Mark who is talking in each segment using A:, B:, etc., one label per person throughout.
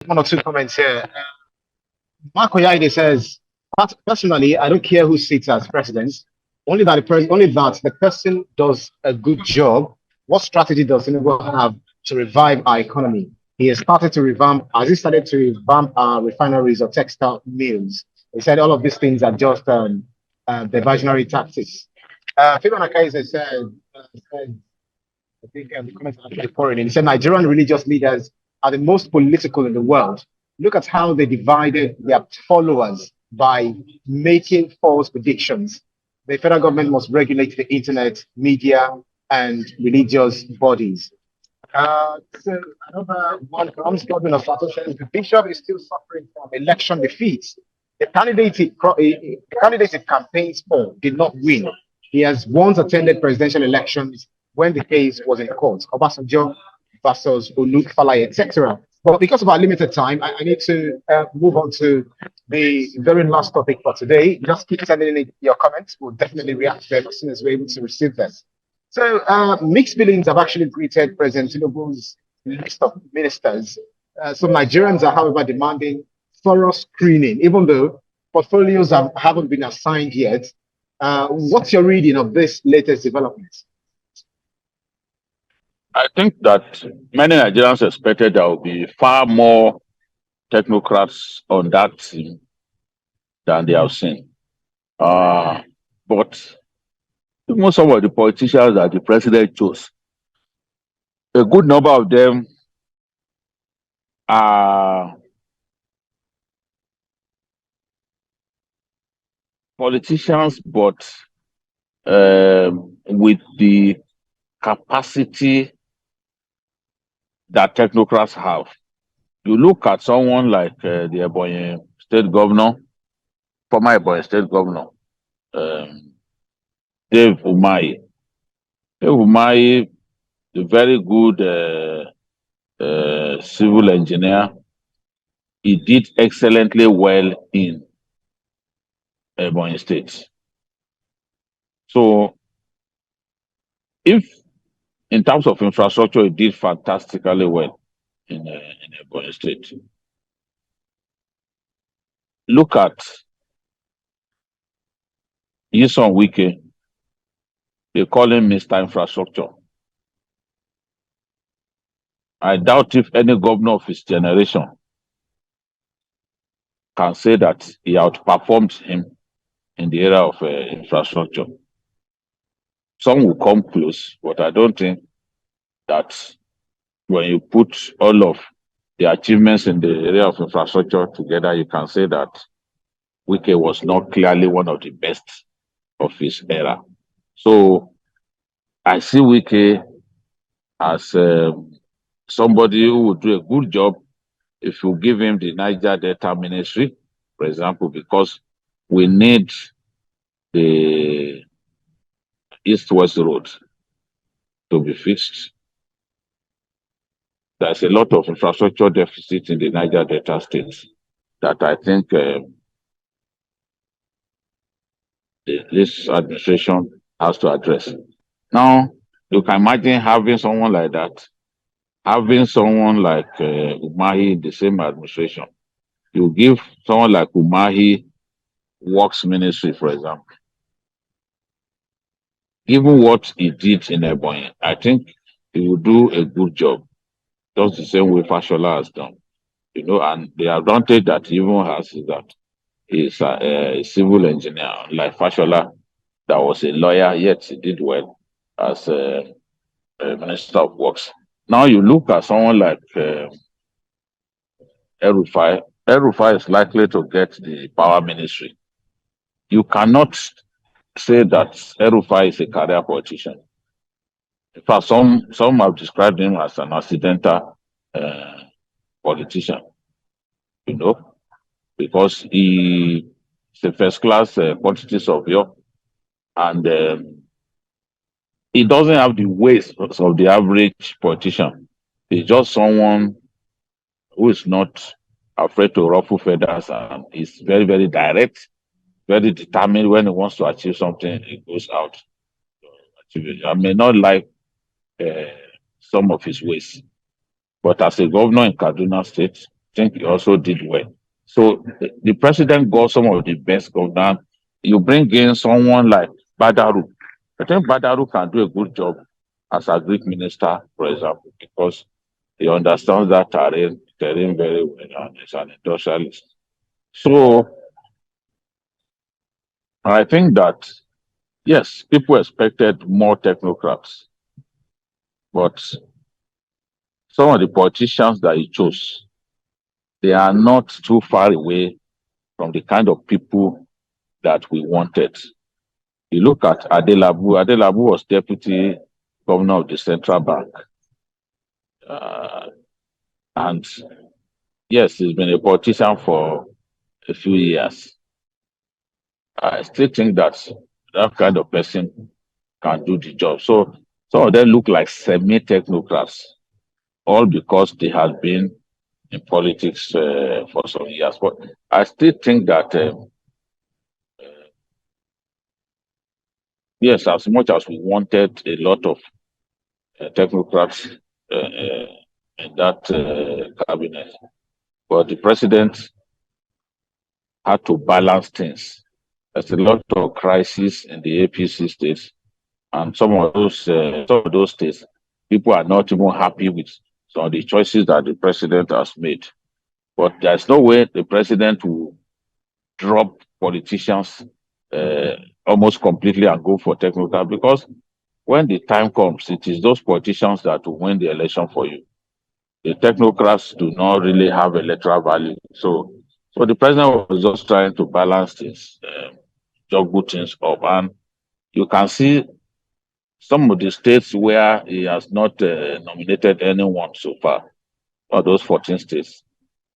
A: One or two comments here. Mark Oyaide says, personally, I don't care who sits as president. Only that the person does a good job. What strategy does Tinubu have to revive our economy? Has he started to revamp our refineries or textile mills? He said all of these things are just diversionary tactics. Fiban Akaise said I think the comments are actually pouring in. He said Nigerian religious leaders are the most political in the world. Look at how they divided their followers by making false predictions. The federal government must regulate the internet, media, and religious bodies. So another one comes, Godwin of Sato says the bishop is still suffering from election defeat. The candidate he campaigns for did not win. He has once attended presidential elections when the case was in court. Obasanjo versus Olufalaye, etc. But because of our limited time, I need to move on to the very last topic for today. Just keep sending in your comments. We'll definitely react to them as soon as we're able to receive them. So mixed feelings have actually greeted President Tinubu's list of ministers. Some Nigerians are, however, demanding thorough screening, even though portfolios haven't been assigned yet. What's your reading of this latest development?
B: I think that many Nigerians expected there will be far more technocrats on that team than they have seen. But even some of the politicians that the president chose, a good number of them are politicians, but with the capacity that technocrats have. You look at someone like the Ebonyi state governor, former Ebonyi state governor, um, Dave Umahi. Dave Umahi, a very good civil engineer. He did excellently well in Ebonyi State. So, if in terms of infrastructure, he did fantastically well in Ebonyi State. Look at Yison Wike. They call him Mr. Infrastructure. I doubt if any governor of his generation can say that he outperformed him in the area of infrastructure. Some will come close, but I don't think that when you put all of the achievements in the area of infrastructure together, you can say that Wike was not clearly one of the best of his era. So I see Wike as somebody who would do a good job if you give him the Niger Delta Ministry, for example, because we need the east-west road to be fixed. There's a lot of infrastructure deficit in the Niger Delta states that I think this administration has to address. Now, you can imagine having someone like that, having someone like Umahi in the same administration. You give someone like Umahi Works Ministry, for example. Given what he did in Ebonyi, I think he will do a good job, just the same way Fashola has done. And the advantage that he even has is that he's a civil engineer, like Fashola, that was a lawyer, yet he did well as a Minister of Works. Now you look at someone like El-Rufai. El-Rufai is likely to get the power ministry. You cannot say that El-Rufai is a career politician. In fact, some have described him as an accidental politician, you know, because he is a first class quantity surveyor and he doesn't have the ways of the average politician. He's just someone who is not afraid to ruffle feathers and is very, very direct, very determined. When he wants to achieve something, he goes out to achieve it. I may not like uh, some of his ways, but as a governor in Kaduna State, think he also did well. So the president got some of the best governors. You bring in someone like Badaru. I think Badaru can do a good job as a Greek minister, for example, because he understands that terrain very well and is an industrialist. So I think that yes, people expected more technocrats, but some of the politicians that he chose, they are not too far away from the kind of people that we wanted. You look at Adelabu. Adelabu was deputy governor of the central bank, uh, and yes, he's been a politician for a few years. I still think that that kind of person can do the job. So some of them look like semi-technocrats, all because they have been in politics for some years. But I still think that yes, as much as we wanted a lot of technocrats in that cabinet, but the president had to balance things. There's a lot of crisis in the APC states, and some of those states, people are not even happy with some of the choices that the president has made. But there's no way the president will drop politicians uh, almost completely and go for technocrat because when the time comes, it is those politicians that will win the election for you. The technocrats do not really have electoral value. So the president was just trying to balance things, juggle things up. And you can see some of the states where he has not nominated anyone so far, or those 14 states,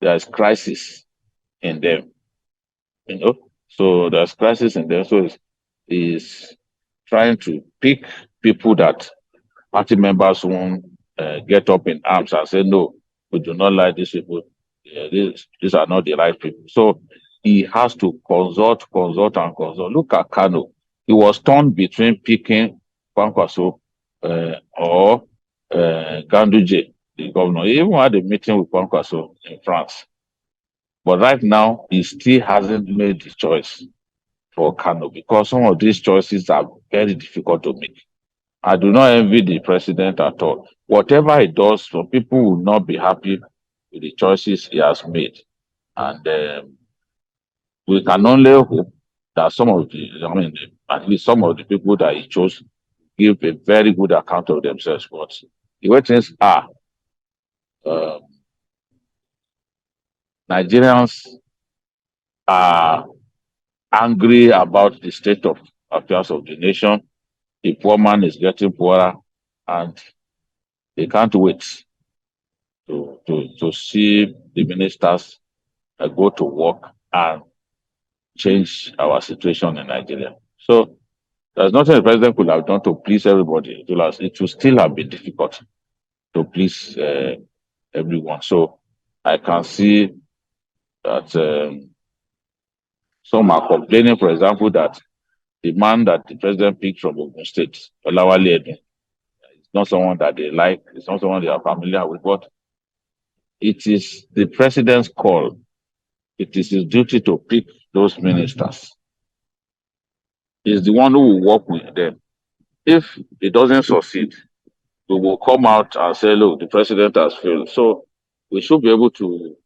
B: there is crisis in them, you know. So there's crisis in them. So he's trying to pick people that party members won't get up in arms and say, no, we do not like these people. These are not the right people. So he has to consult, and consult. Look at Kano. He was torn between picking Kwankwaso or Ganduje, the governor. He even had a meeting with Kwankwaso in France. But right now, he still hasn't made the choice for Kano because some of these choices are very difficult to make. I do not envy the president at all. Whatever he does, some people will not be happy with the choices he has made. And we can only hope that at least some of the people that he chose give a very good account of themselves. But the way things are, uh, Nigerians are angry about the state of affairs of the nation. The poor man is getting poorer, and they can't wait to see the ministers go to work and change our situation in Nigeria. So there's nothing the president could have done to please everybody. It will still have been difficult to please everyone. So I can see that some are complaining, for example, that the man that the president picked from Ogun State, Olawale Edun, is not someone that they like, it's not someone they are familiar with, but it is the president's call. It is his duty to pick those ministers. He's the one who will work with them. If it doesn't succeed, we will come out and say, look, the president has failed. So we should be able to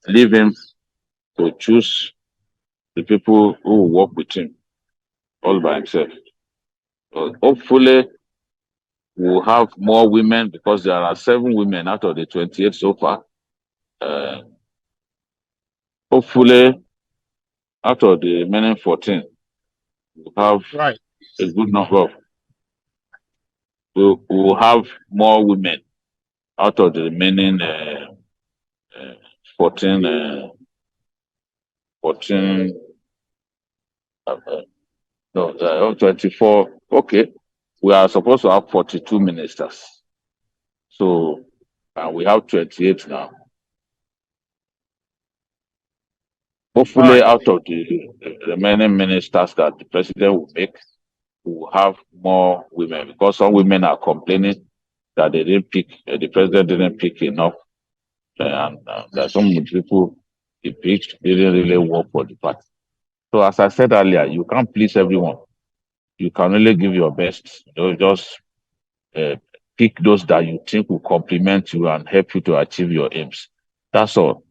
B: leave him to choose the people who will work with him all by himself. Hopefully, we'll have more women because there are 7 women out of the 28 so far. Uh, Hopefully, out of the remaining 14, we'll have
A: Right.
B: a good number of, we'll have more women out of the remaining uh, 14, 14 no, 24. Okay, we are supposed to have 42 ministers. So we have 28 now.
A: All
B: Hopefully,
A: right.
B: out of the remaining ministers that the president will make, we will have more women because some women are complaining that they didn't pick, the president didn't pick enough and there are some people he picked didn't really work for the party. So as I said earlier, you can't please everyone. You can only give your best. Just uh, pick those that you think will complement you and help you to achieve your aims. That's all.